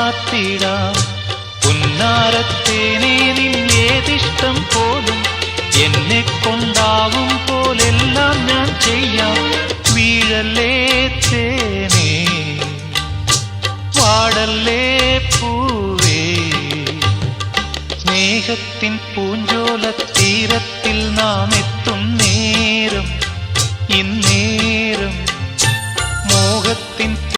ചാർത്തിടാം. പുന്നാരത്തേനെ നിന്നേതിഷ്ടം പോലും എന്നെ കൊണ്ടാവും പോലെല്ലാം ഞാൻ ചെയ്യാം. വീഴല്ലേ തേനേ വാടല്ലേ പൂവേ, സ്നേഹത്തിൻ പൂഞ്ചോല തീരത്തിൽ നാം എത്തും നേരം ഇന്നേ